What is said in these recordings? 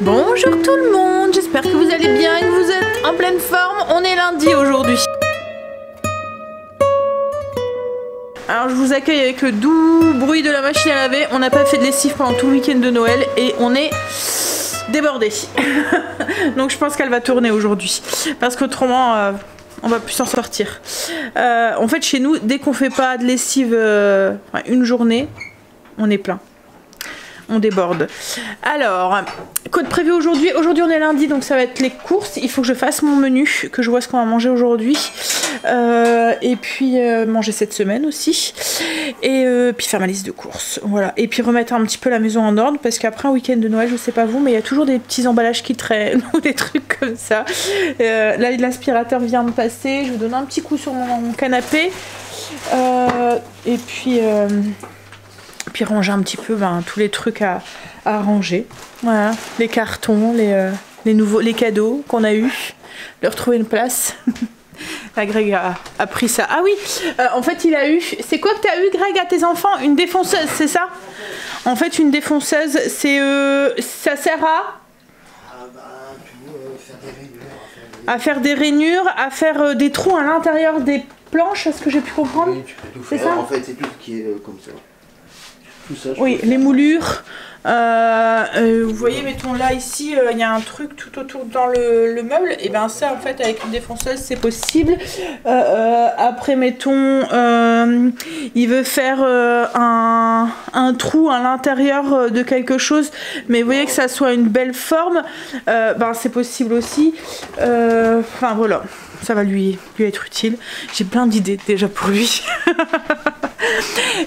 Bonjour tout le monde, j'espère que vous allez bien et que vous êtes en pleine forme. On est lundi aujourd'hui. Alors je vous accueille avec le doux bruit de la machine à laver. On n'a pas fait de lessive pendant tout le week-end de Noël et on est débordé. Donc je pense qu'elle va tourner aujourd'hui. Parce qu'autrement, on va plus s'en sortir. En fait chez nous, dès qu'on fait pas de lessive une journée, on est plein. On déborde. Alors, quoi de prévu aujourd'hui? Aujourd'hui on est lundi, donc ça va être les courses. Il faut que je fasse mon menu, que je vois ce qu'on va manger aujourd'hui. Et puis manger cette semaine aussi. Et puis faire ma liste de courses. Voilà. Et puis remettre un petit peu la maison en ordre, parce qu'après un week-end de Noël, je sais pas vous, mais il y a toujours des petits emballages qui traînent ou des trucs comme ça. Là l'aspirateur vient de passer. Je vais donner un petit coup sur mon canapé. Et puis ranger un petit peu tous les trucs à ranger. Voilà, les cartons, les cadeaux qu'on a eu, leur trouver une place. La Greg a pris ça. Ah oui, en fait il a eu... C'est quoi que t'as eu, Greg, à tes enfants? Une défonceuse, c'est ça? En fait une défonceuse, c'est... ça sert à faire des rainures, à faire des trous à l'intérieur des planches, est-ce que j'ai pu comprendre? Oui, tu peux tout faire. Ça en fait c'est tout ce qui est comme ça. Ça, oui, les moulures. Vous voyez, mettons là, ici, il y a un truc tout autour dans le meuble. Et bien ça, en fait, avec une défonceuse, c'est possible. Après, mettons, il veut faire un trou à l'intérieur de quelque chose. Mais vous voyez que ça soit une belle forme. C'est possible aussi. Enfin, voilà. Ça va lui être utile. J'ai plein d'idées déjà pour lui.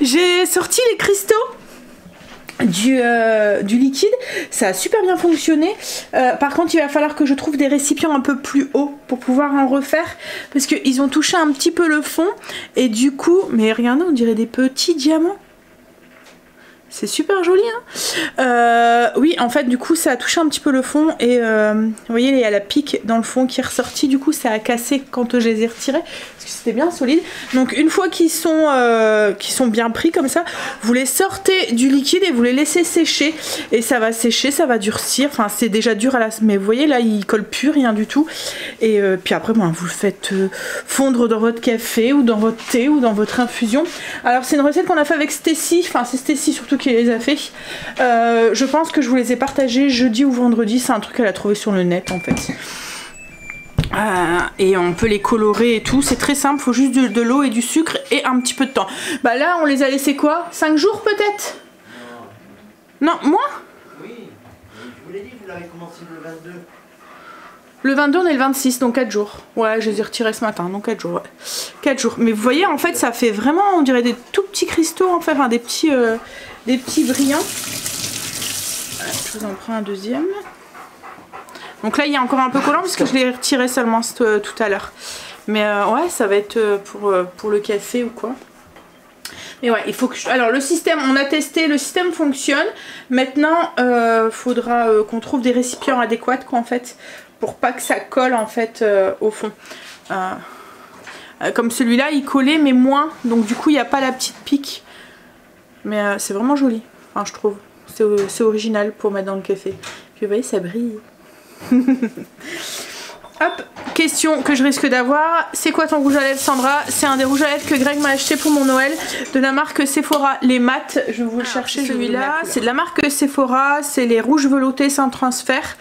J'ai sorti les cristaux du liquide. Ça a super bien fonctionné. Par contre, il va falloir que je trouve des récipients un peu plus hauts pour pouvoir en refaire. Parce qu'ils ont touché un petit peu le fond. Et du coup, mais regardez, on dirait des petits diamants. C'est super joli, hein. Oui, en fait, du coup, ça a touché un petit peu le fond. Et vous voyez, il y a la pique dans le fond qui est ressortie. Du coup, ça a cassé quand je les ai retirés. Parce que c'était bien solide. Donc, une fois qu'ils sont bien pris comme ça, vous les sortez du liquide et vous les laissez sécher. Et ça va sécher, ça va durcir. Enfin, c'est déjà dur à la... Mais vous voyez, là, il colle plus, rien du tout. Et puis après, vous le faites fondre dans votre café ou dans votre thé ou dans votre infusion. Alors, c'est une recette qu'on a fait avec Stacy. Enfin, c'est Stacy surtout qui les a fait. Je pense que je vous les ai partagés jeudi ou vendredi. C'est un truc qu'elle a trouvé sur le net en fait. Et on peut les colorer et tout. C'est très simple. Il faut juste de l'eau et du sucre et un petit peu de temps. Bah là, on les a laissés quoi? 5 jours peut-être? Non, moi? Oui, je vous l'ai dit, vous l'avez commencé le 22. Le 22, on est le 26, donc 4 jours. Ouais, je les ai retirés ce matin, donc 4 jours. Ouais. 4 jours. Mais vous voyez, en fait, ça fait vraiment, on dirait des tout petits cristaux, enfin des petits brillants. Voilà, je vous en prends un deuxième. Donc là, il y a encore un peu collant, parce que je l'ai retiré seulement tout à l'heure. Mais ouais, ça va être pour le café ou quoi. Mais ouais, il faut que alors le système, on a testé, le système fonctionne. Maintenant, faudra qu'on trouve des récipients adéquats, quoi, en fait, pour pas que ça colle en fait au fond. Comme celui-là, il collait mais moins, donc du coup il n'y a pas la petite pique. Mais c'est vraiment joli, enfin je trouve. C'est original pour mettre dans le café. Puis vous voyez, ça brille. Hop, question que je risque d'avoir. C'est quoi ton rouge à lèvres, Sandra? C'est un des rouges à lèvres que Greg m'a acheté pour mon Noël, de la marque Sephora, les mat. Je vais vous le chercher, celui-là. C'est de la marque Sephora, c'est les rouges veloutés sans transfert.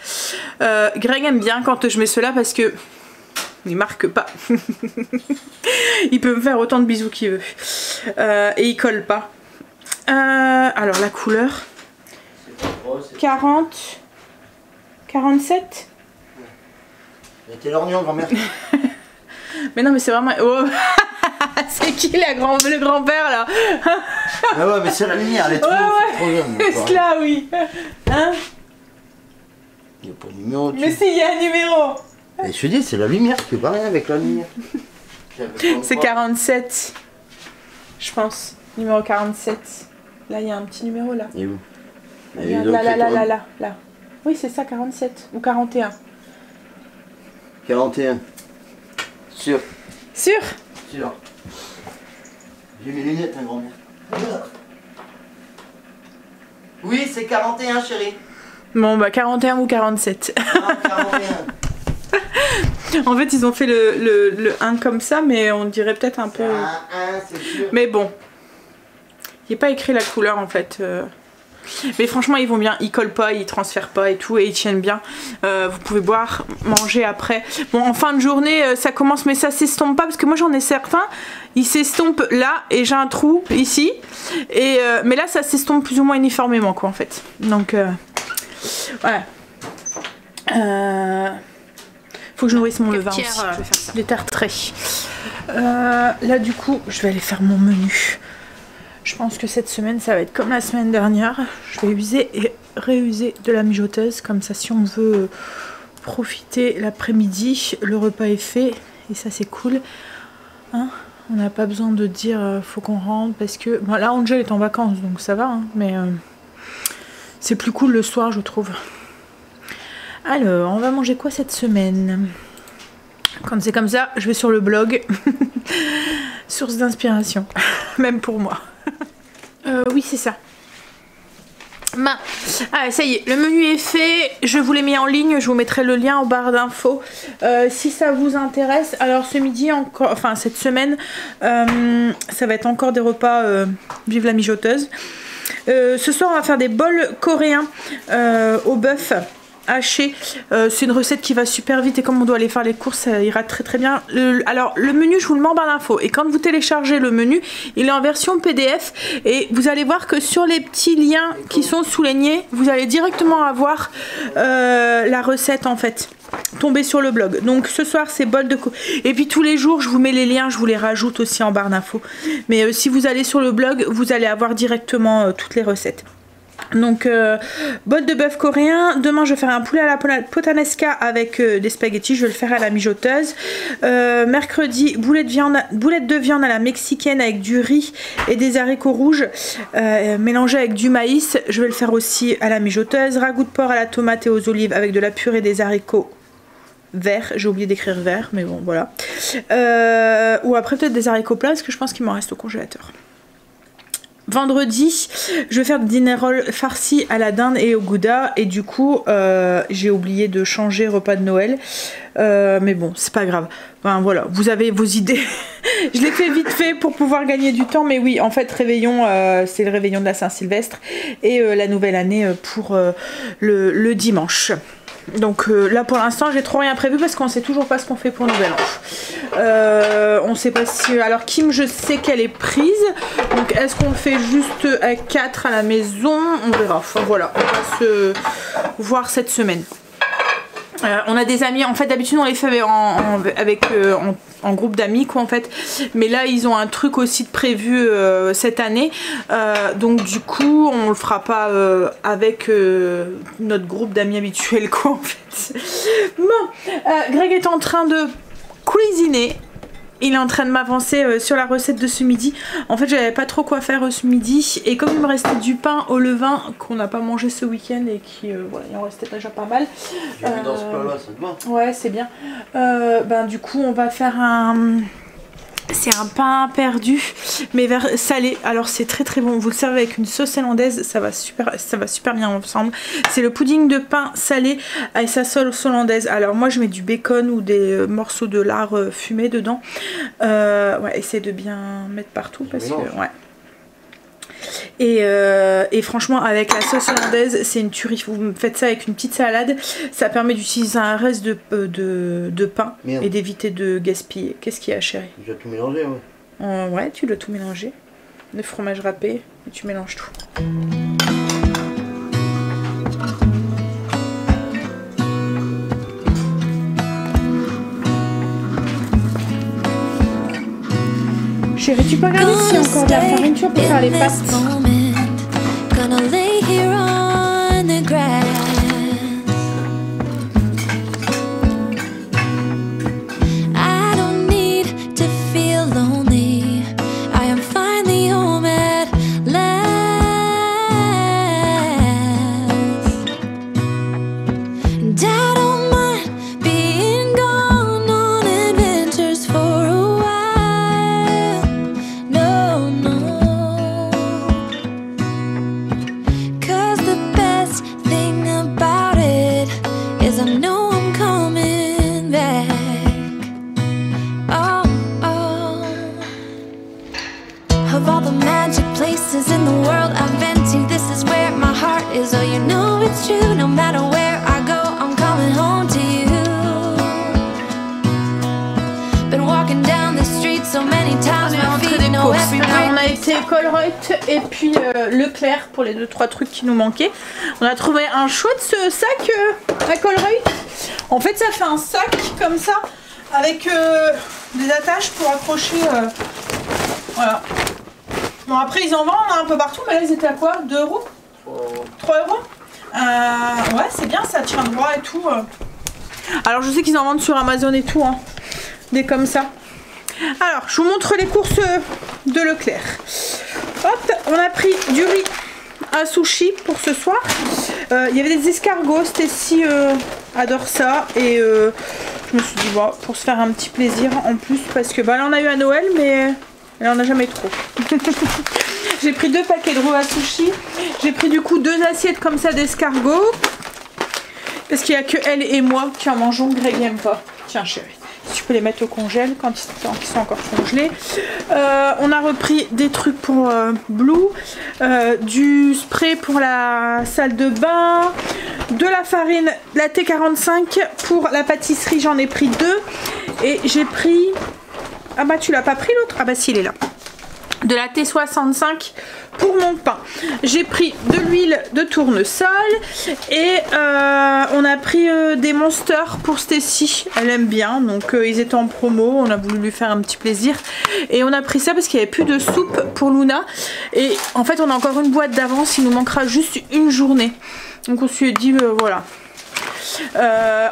Greg aime bien quand je mets cela parce que il marque pas. Il peut me faire autant de bisous qu'il veut. Et il colle pas. Alors la couleur 40 47. T'es l'orgnon, grand-mère. Mais non, mais c'est vraiment... Oh. C'est qui le grand-père là? Ah ouais, mais c'est la lumière, elle est trop, trop jeune. C'est là, oui. Hein? Il n'y a pas de numéro. Mais si, il y a un numéro. Et je te dis, c'est la lumière, tu peux pas rien avec la lumière. C'est 47. Je pense. Numéro 47. Là, il y a un petit numéro là. Et où? Regarde, là. Oui, c'est ça, 47. Ou 41. 41. Sûr. Sûr? Sûr. J'ai mes lunettes, grand-mère. Oui, c'est 41, chérie. Bon bah 41 ou 47. Ah, 41. En fait ils ont fait le 1 comme ça mais on dirait peut-être un peu... c'est sûr. Mais bon. Il n'est pas écrit la couleur en fait. Mais franchement ils vont bien, ils collent pas, ils transfèrent pas et tout et ils tiennent bien. Vous pouvez boire, manger après. Bon en fin de journée ça commence mais ça s'estompe pas parce que moi j'en ai certains, ils s'estompent là et j'ai un trou ici. Et mais là ça s'estompe plus ou moins uniformément quoi en fait. Donc ouais. Faut que je nourrisse mon levain aussi. Je vais faire ça. Les tartrés. Là du coup je vais aller faire mon menu. Je pense que cette semaine ça va être comme la semaine dernière. Je vais user et réuser de la mijoteuse. Comme ça si on veut profiter l'après-midi, le repas est fait. Et ça c'est cool. Hein, on n'a pas besoin de dire faut qu'on rentre parce que... Bon, là Angel est en vacances donc ça va. Hein, mais c'est plus cool le soir je trouve. Alors on va manger quoi cette semaine? Quand c'est comme ça je vais sur le blog. Source d'inspiration. Même pour moi. Oui c'est ça. Ah, ça y est, le menu est fait, je vous l'ai mis en ligne, je vous mettrai le lien en barre d'infos si ça vous intéresse. Alors ce midi encore, enfin cette semaine, ça va être encore des repas vive la mijoteuse. Ce soir on va faire des bols coréens au bœuf haché. C'est une recette qui va super vite et comme on doit aller faire les courses ça ira très très bien. Alors le menu je vous le mets en barre d'infos et quand vous téléchargez le menu il est en version PDF et vous allez voir que sur les petits liens qui sont soulignés vous allez directement avoir la recette en fait tomber sur le blog. Donc ce soir c'est bol de et puis tous les jours je vous mets les liens, je vous les rajoute aussi en barre d'infos mais si vous allez sur le blog vous allez avoir directement toutes les recettes. Donc bol de bœuf coréen. Demain je vais faire un poulet à la puttanesca avec des spaghettis, je vais le faire à la mijoteuse. Mercredi boulettes de viande à la mexicaine avec du riz et des haricots rouges mélangés avec du maïs, je vais le faire aussi à la mijoteuse. Ragoût de porc à la tomate et aux olives avec de la purée des haricots verts, j'ai oublié d'écrire vert mais bon voilà. Ou après peut-être des haricots plats parce que je pense qu'il m'en reste au congélateur. Vendredi, je vais faire des dinner rolls farcis à la dinde et au gouda. Et du coup, j'ai oublié de changer repas de Noël. Mais bon, c'est pas grave. Enfin, voilà, vous avez vos idées. Je l'ai fait vite fait pour pouvoir gagner du temps. Mais oui, en fait, réveillon, c'est le réveillon de la Saint-Sylvestre. Et la nouvelle année pour le dimanche. Donc là pour l'instant j'ai trop rien prévu parce qu'on sait toujours pas ce qu'on fait pour Nouvel An. On sait pas si... Alors Kim je sais qu'elle est prise. Donc est-ce qu'on le fait juste à 4 à la maison? On verra. Enfin voilà, on va se voir cette semaine. On a des amis, en fait d'habitude on les fait en groupe d'amis quoi en fait. Mais là ils ont un truc aussi de prévu cette année. Donc du coup on le fera pas avec notre groupe d'amis habituel quoi en fait. Bon, Greg est en train de cuisiner. Il est en train de m'avancer sur la recette de ce midi. En fait j'avais pas trop quoi faire ce midi. Et comme il me restait du pain au levain qu'on n'a pas mangé ce week-end et qui voilà, il en restait déjà pas mal. J'ai vu dans ce plat là, ça te va. Ouais c'est bien. Ben du coup on va faire un... C'est un pain perdu mais salé. Alors c'est très très bon. Vous le servez avec une sauce hollandaise, ça va super bien ensemble. C'est le pudding de pain salé avec sa sauce hollandaise. Alors moi je mets du bacon ou des morceaux de lard fumé dedans. Ouais, essayez de bien mettre partout parce que ouais. Et franchement avec la sauce hollandaise c'est une tuerie. Vous faites ça avec une petite salade, ça permet d'utiliser un reste de pain. Merde. Et d'éviter de gaspiller. Qu'est-ce qu'il y a chérie? Tu dois tout mélanger ouais. Ouais tu dois tout mélanger. Le fromage râpé et tu mélanges tout. Chérie, tu peux regarder si encore de la farine, tu vas pour faire les pâtes. is I know I'm coming back. Oh, oh. Of all the magic places in the world I've been to, this is where my heart is. Oh, you know it's true. No matter where I go, I'm coming home to you. Been walking down the street so many times, my feet know every break. On a été Colruyt et puis Leclerc pour les 2-3 trucs qui nous manquaient. On a trouvé un chouette sac à Colruyt. En fait, ça fait un sac comme ça avec des attaches pour accrocher. Voilà. Bon, après, ils en vendent un peu partout, mais là, ils étaient à quoi? 2 €? 3 €? Ouais, c'est bien, ça tient droit et tout. Alors, je sais qu'ils en vendent sur Amazon et tout, hein. Des comme ça. Alors, je vous montre les courses de Leclerc. Hop, on a pris du riz à sushi pour ce soir. Il y avait des escargots, Stacy adore ça. Et je me suis dit, bon, pour se faire un petit plaisir en plus, parce que bah, là, on a eu à Noël, mais là, on n'a jamais trop. J'ai pris 2 paquets de roux à sushi. J'ai pris du coup 2 assiettes comme ça d'escargots. Parce qu'il n'y a que elle et moi qui en mangeons. Greg n'aime pas. Tiens, chérie. Si tu peux les mettre au congèle quand ils sont encore congelés. On a repris des trucs pour Blue, du spray pour la salle de bain, de la farine, la T45 pour la pâtisserie, j'en ai pris 2. Et j'ai pris... Ah bah tu l'as pas pris l'autre? Ah bah si, il est là. De la T65 pour mon pain. J'ai pris de l'huile de tournesol et on a pris des Monsters pour Stacy. Elle aime bien, donc ils étaient en promo. On a voulu lui faire un petit plaisir et on a pris ça parce qu'il n'y avait plus de soupe pour Luna. Et en fait, on a encore une boîte d'avance. Il nous manquera juste une journée. Donc on s'est dit voilà.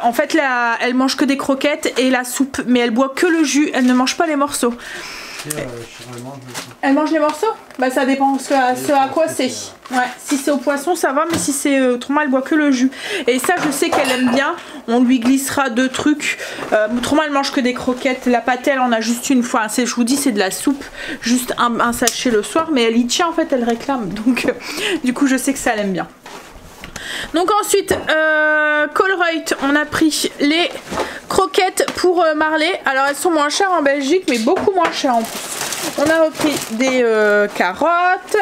En fait là, elle mange que des croquettes et la soupe, mais elle boit que le jus. Elle ne mange pas les morceaux. Elle mange les morceaux? Bah ça dépend ce à quoi c'est. Ouais, si c'est au poisson ça va, mais si c'est autrement elle boit que le jus. Et ça je sais qu'elle aime bien. On lui glissera 2 trucs. Autrement elle mange que des croquettes. La pâte elle en a juste une fois. Je vous dis c'est de la soupe, juste un sachet le soir, mais elle y tient en fait, elle réclame. Donc du coup je sais que ça elle aime bien. Donc ensuite, Colruyt, on a pris les croquettes pour Marley. Alors elles sont moins chères en Belgique, mais beaucoup moins chères en plus. On a repris des carottes,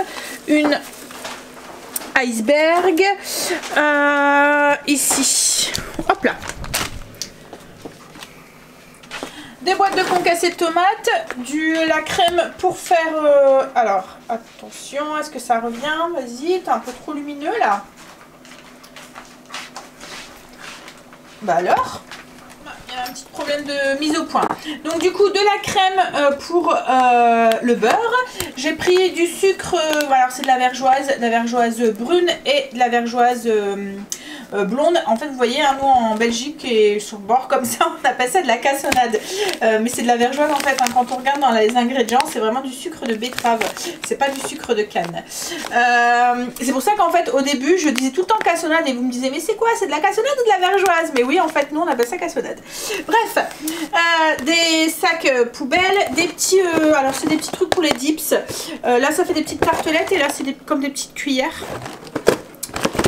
une iceberg, ici, hop là. Des boîtes de concassé de tomates, la crème pour faire... alors, attention, est-ce que ça revient? Vas-y, t'es un peu trop lumineux là. Bah alors, il y a un petit problème de mise au point. Donc du coup de la crème pour le beurre. J'ai pris du sucre, alors c'est de la vergeoise brune et de la vergeoise blonde. En fait vous voyez, hein, nous en Belgique et sur le bord comme ça on appelle ça de la cassonade. Mais c'est de la vergeoise en fait, hein, quand on regarde dans les ingrédients c'est vraiment du sucre de betterave. C'est pas du sucre de canne. C'est pour ça qu'en fait au début je disais tout le temps cassonade et vous me disiez mais c'est quoi, c'est de la cassonade ou de la vergeoise? Mais oui en fait nous on appelle ça cassonade. Bref, des sacs poubelles, des petits, alors c'est des petits trucs pour les dips. Là ça fait des petites tartelettes et là c'est comme des petites cuillères.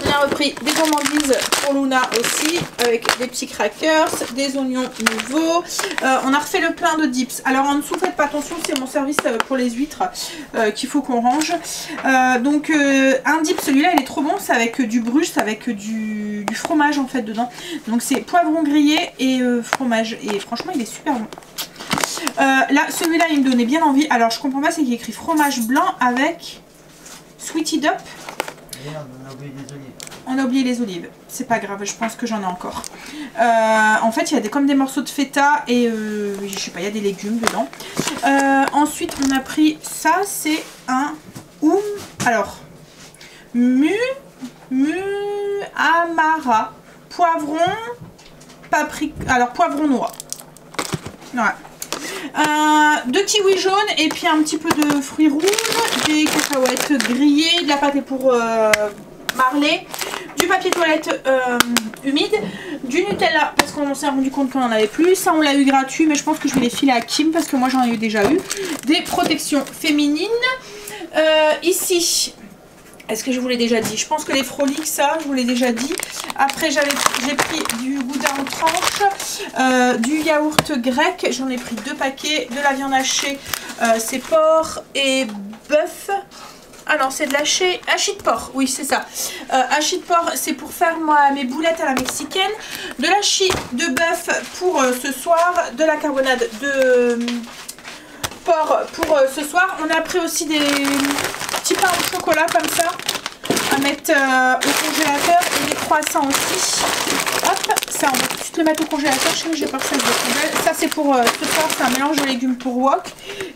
On a repris des gourmandises pour Luna aussi, avec des petits crackers, des oignons nouveaux. On a refait le plein de dips. Alors en dessous, faites pas attention, c'est mon service pour les huîtres qu'il faut qu'on range. Donc un dip, celui-là il est trop bon, c'est avec du Bruges, c'est avec du fromage en fait dedans. Donc c'est poivron grillé et fromage. Et franchement il est super bon. Là celui-là il me donnait bien envie. Alors je comprends pas, c'est qu'il y a écrit fromage blanc avec Sweetie Up. On a oublié les olives, c'est pas grave, je pense que j'en ai encore. En fait il y a comme des morceaux de feta et je sais pas, il y a des légumes dedans. Ensuite on a pris ça, c'est un alors amara, poivron, paprika, alors poivron noir. Voilà. De kiwi jaune et puis un petit peu de fruits rouges, des cacahuètes grillées, de la pâte pour Marley, du papier toilette humide, du Nutella parce qu'on s'est rendu compte qu'on en avait plus, ça on l'a eu gratuit mais je pense que je vais les filer à Kim parce que moi j'en ai déjà eu, des protections féminines, ici Est-ce que je vous l'ai déjà dit? Je pense que les Frolics, ça, je vous l'ai déjà dit. Après, j'ai pris du gouda en tranches, du yaourt grec. J'en ai pris 2 paquets. De la viande hachée, c'est porc et bœuf. Ah non, c'est de hachis de porc. Oui, c'est ça. Hachis de porc, c'est pour faire mes boulettes à la mexicaine. De l'hachis de bœuf pour ce soir. De la carbonade de porc pour ce soir. On a pris aussi des petits pains au chocolat comme ça à mettre au congélateur et des croissants aussi. Hop, ça on va tout de suite le mettre au congélateur. Je sais que j'ai peur que ça se découvre. Ça c'est pour ce soir, c'est un mélange de légumes pour wok.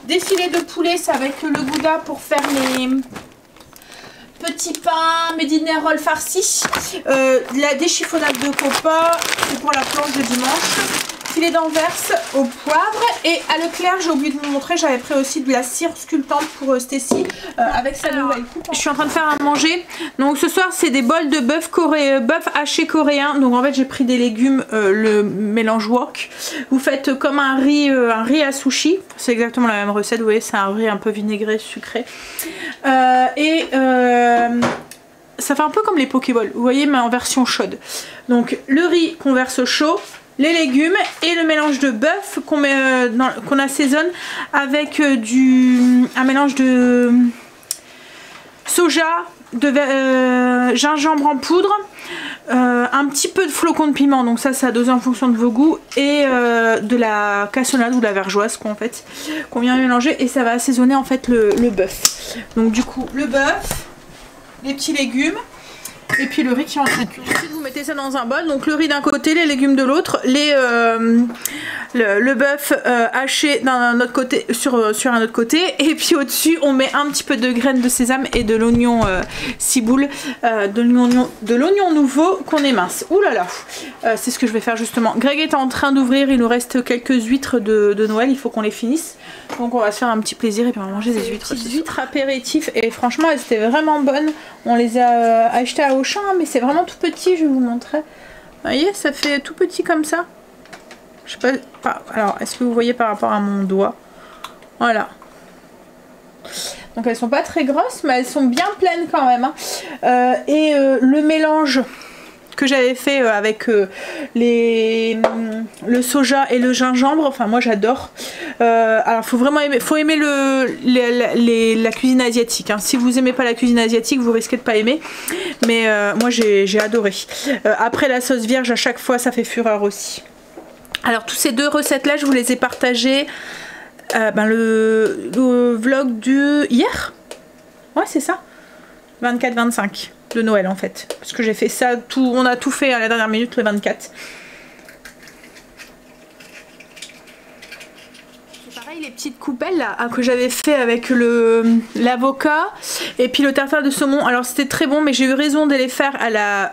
Des filets de poulet, c'est avec le gouda pour faire mes petits pains, mes dinner rolls farcis. Des chiffonnades de copa, c'est pour la planche de dimanche. Filet d'Anvers au poivre. Et à Leclerc, j'ai oublié de vous montrer, j'avais pris aussi de la cire sculptante pour Stacy avec sa nouvelle coupe. Je suis en train de faire à manger. Donc ce soir, c'est des bols de bœuf haché coréen. Donc en fait, j'ai pris des légumes, le mélange wok. Vous faites comme un riz à sushi. C'est exactement la même recette. Vous voyez, c'est un riz un peu vinaigré, sucré. Ça fait un peu comme les pokéballs. Vous voyez, mais en version chaude. Donc le riz qu'on verse chaud, les légumes et le mélange de bœuf qu'on assaisonne avec un mélange de soja, de gingembre en poudre, un petit peu de flocons de piment, donc ça a dosé en fonction de vos goûts, et de la cassonade ou de la vergeoise qu'on vient mélanger, et ça va assaisonner en fait le bœuf. Donc du coup le bœuf, les petits légumes, et puis le riz qui est en train de cuire. Ensuite vous mettez ça dans un bol, donc le riz d'un côté, les légumes de l'autre, le bœuf haché d'un autre côté, sur un autre côté, et puis au-dessus on met un petit peu de graines de sésame et de l'oignon ciboule, de l'oignon nouveau qu'on émince. Ouh là là, c'est ce que je vais faire justement. Greg est en train d'ouvrir, il nous reste quelques huîtres de Noël, il faut qu'on les finisse. Donc on va se faire un petit plaisir et puis on va manger des huîtres. Des huîtres apéritifs, et franchement elles étaient vraiment bonnes. On les a achetées à Auchan, mais c'est vraiment tout petit, je vais vous montrer. Vous voyez, ça fait tout petit comme ça. Je sais pas, alors est-ce que vous voyez par rapport à mon doigt? Voilà. Donc elles sont pas très grosses, mais elles sont bien pleines quand même, hein. Le mélange que j'avais fait avec le soja et le gingembre, enfin moi j'adore. Alors faut vraiment aimer, la cuisine asiatique, hein. Si vous aimez pas la cuisine asiatique, vous risquez de pas aimer, mais moi j'ai adoré. Après la sauce vierge à chaque fois ça fait fureur aussi. Alors tous ces deux recettes là je vous les ai partagées le vlog de hier. Ouais c'est ça, 24-25 de Noël en fait, parce que j'ai fait ça, on a tout fait à la dernière minute le 24. Pareil, les petites coupelles là que j'avais fait avec l'avocat et puis le tartare de saumon. Alors c'était très bon, mais j'ai eu raison de les faire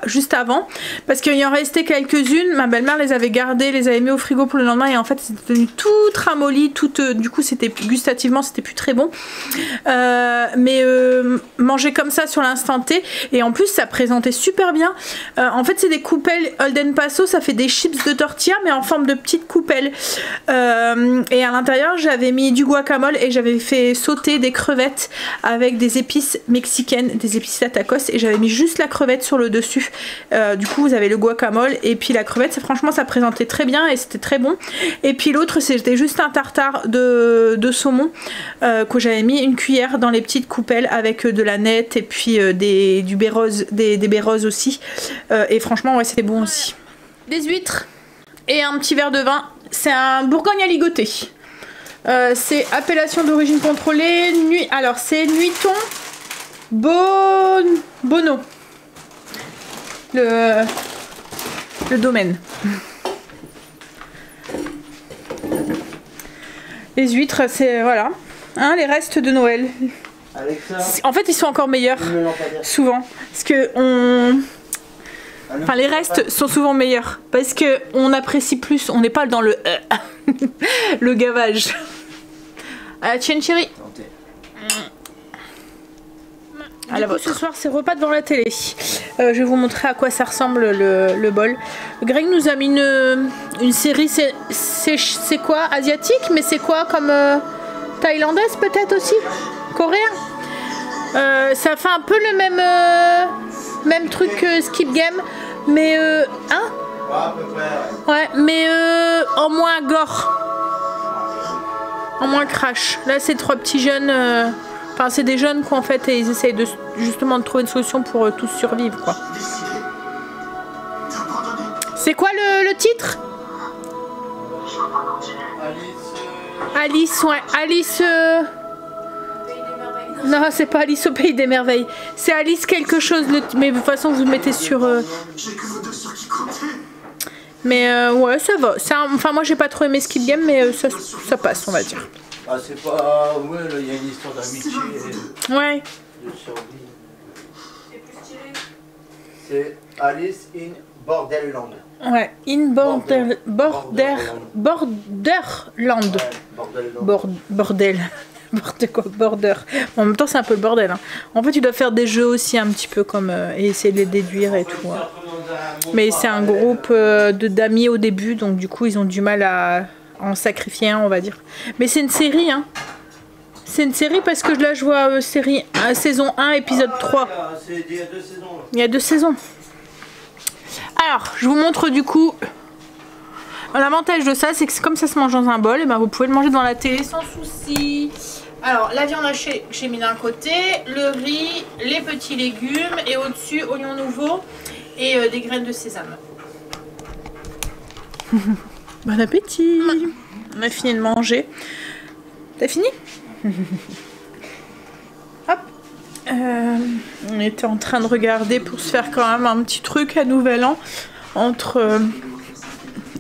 juste avant, parce qu'il y en restait quelques-unes. Ma belle-mère les avait gardées, les avait mis au frigo pour le lendemain, et en fait c'était devenu tout ramolli, du coup c'était gustativement c'était plus très bon. Manger comme ça sur l'instant T, et en plus ça présentait super bien. En fait c'est des coupelles Holden Paso, ça fait des chips de tortilla mais en forme de petites coupelles, et à l'intérieur j'avais mis du guacamole et j'avais fait sauter des crevettes avec des épices mexicaines, des épices tacos, et j'avais mis juste la crevette sur le dessus. Du coup vous avez le guacamole et puis la crevette, franchement ça présentait très bien et c'était très bon. Et puis l'autre c'était juste un tartare de saumon que j'avais mis une cuillère dans les petites coupelles avec de la nette et puis des baies roses aussi, et franchement ouais c'était bon aussi. Des huîtres et un petit verre de vin, c'est un Bourgogne à ligoter. C'est appellation d'origine contrôlée, alors c'est Nuiton Bono, le domaine. Les huîtres, c'est voilà, hein, les restes de Noël. Alexa, en fait ils sont encore meilleurs souvent, parce que les restes sont souvent meilleurs parce que on apprécie plus, on n'est pas dans le le gavage. À la tienne chérie. Alors ce soir c'est repas devant la télé. Je vais vous montrer à quoi ça ressemble le bol. Greg nous a mis une série, c'est quoi, asiatique, mais c'est quoi, comme thaïlandaise peut-être aussi, coréen. Ça fait un peu le même truc que Skip Game, mais hein? Ouais, à peu près. Ouais, mais en moins gore. En moins crash. Là, c'est 3 petits jeunes. Enfin, c'est des jeunes quoi en fait, et ils essayent justement de trouver une solution pour tous survivre quoi. C'est quoi le titre? Alice, ouais. Alice. Non, c'est pas Alice au Pays des Merveilles. C'est Alice quelque chose. Mais de toute façon, vous le mettez sur. Mais ouais, ça va. Enfin, moi, j'ai pas trop aimé Skip Game, mais ça passe, on va dire. Ah, c'est pas. Ouais, il y a une histoire d'amitié. Ouais. De survie. C'est Alice in Borderland. Ouais, in Borderland. Bordel. Border. En même temps, c'est un peu le bordel. Hein. En fait, tu dois faire des jeux aussi un petit peu comme et essayer de les déduire et tout. Hein. Mais c'est un groupe d'amis au début, donc du coup, ils ont du mal à en sacrifier un, on va dire. Mais c'est une série, hein. C'est une série parce que là, je vois série saison 1, épisode 3. Il y a 2 saisons. Là. Il y a 2 saisons. Alors, je vous montre du coup. L'avantage de ça, c'est que comme ça se mange dans un bol, et ben vous pouvez le manger devant la télé sans souci. Alors, la viande hachée, j'ai mis d'un côté, le riz, les petits légumes, et au-dessus, oignons nouveaux et des graines de sésame. Bon appétit! On a fini de manger. T'as fini? Hop! On était en train de regarder pour se faire quand même un petit truc à Nouvel An entre...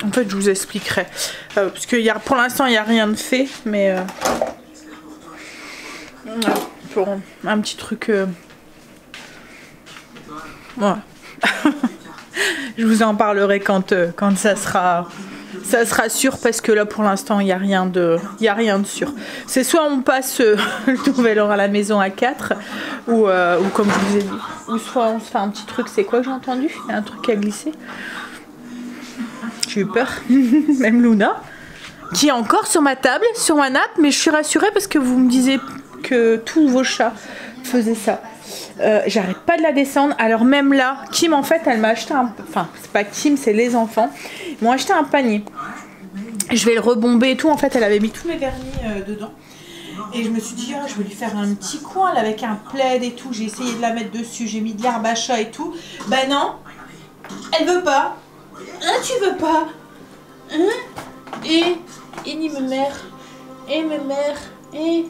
En fait, je vous expliquerai. Parce que pour l'instant, il n'y a rien de fait. Mais pour un petit truc... Ouais. Je vous en parlerai quand ça sera sûr. Parce que là, pour l'instant, il n'y a rien de sûr. C'est soit on passe le Nouvel An à la maison à 4. Ou comme je vous ai dit. Ou soit on se fait un petit truc. C'est quoi que j'ai entendu? Il y a un truc qui a glissé. J'ai eu peur, même Luna, qui est encore sur ma table, sur ma nappe, mais je suis rassurée parce que vous me disiez que tous vos chats faisaient ça. J'arrête pas de la descendre, alors même là, Kim en fait, elle m'a acheté un... Enfin, c'est pas Kim, c'est les enfants. Ils m'ont acheté un panier. Je vais le rebomber et tout, en fait, elle avait mis tous mes vernis dedans. Et je me suis dit, oh, je vais lui faire un petit coin là, avec un plaid et tout. J'ai essayé de la mettre dessus, j'ai mis de l'herbe à chat et tout. Bah non, elle veut pas. Hein, tu veux pas? Hein? Et ni ma mère. Et ma mère. Et...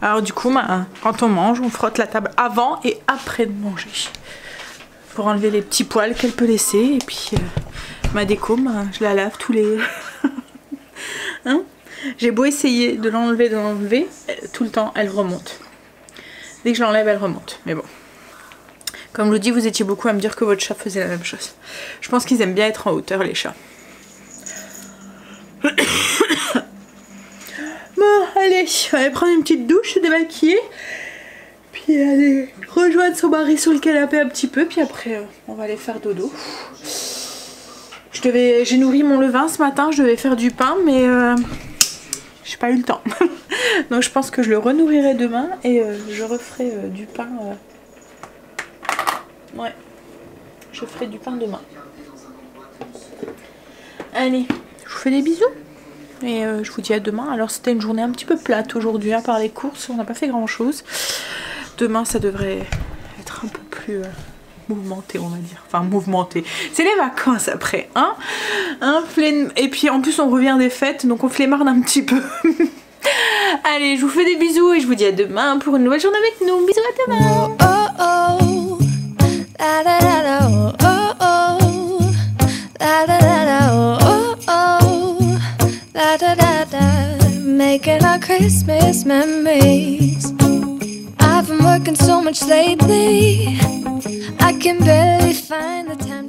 Alors du coup, quand on mange, on frotte la table avant et après de manger. Pour enlever les petits poils qu'elle peut laisser. Et puis, ma déco, je la lave tous les... Hein? J'ai beau essayer de l'enlever, tout le temps, elle remonte. Dès que je l'enlève, elle remonte. Mais bon. Comme je vous dis, vous étiez beaucoup à me dire que votre chat faisait la même chose. Je pense qu'ils aiment bien être en hauteur, les chats. Bon, allez, on va prendre une petite douche, se démaquiller. Puis aller rejoindre son mari sur le canapé un petit peu. Puis après, on va aller faire dodo. J'ai nourri mon levain ce matin, je devais faire du pain, mais... j'ai pas eu le temps. Donc je pense que je le renourrirai demain et je referai du pain. Ouais, je ferai du pain demain. Allez, je vous fais des bisous et je vous dis à demain. Alors c'était une journée un petit peu plate aujourd'hui, à part les courses, on n'a pas fait grand chose. Demain ça devrait être un peu plus mouvementé, on va dire. Enfin mouvementé. C'est les vacances après, hein, et puis en plus on revient des fêtes, donc on flemmarde un petit peu. Allez, je vous fais des bisous et je vous dis à demain pour une nouvelle journée avec nous. Bisous, à demain. Oh, oh, oh. La, la, la, la, oh, oh, oh. La, la, la, la, oh, oh, oh. La, da, da, da. Making our Christmas memories. I've been working so much lately, I can barely find the time.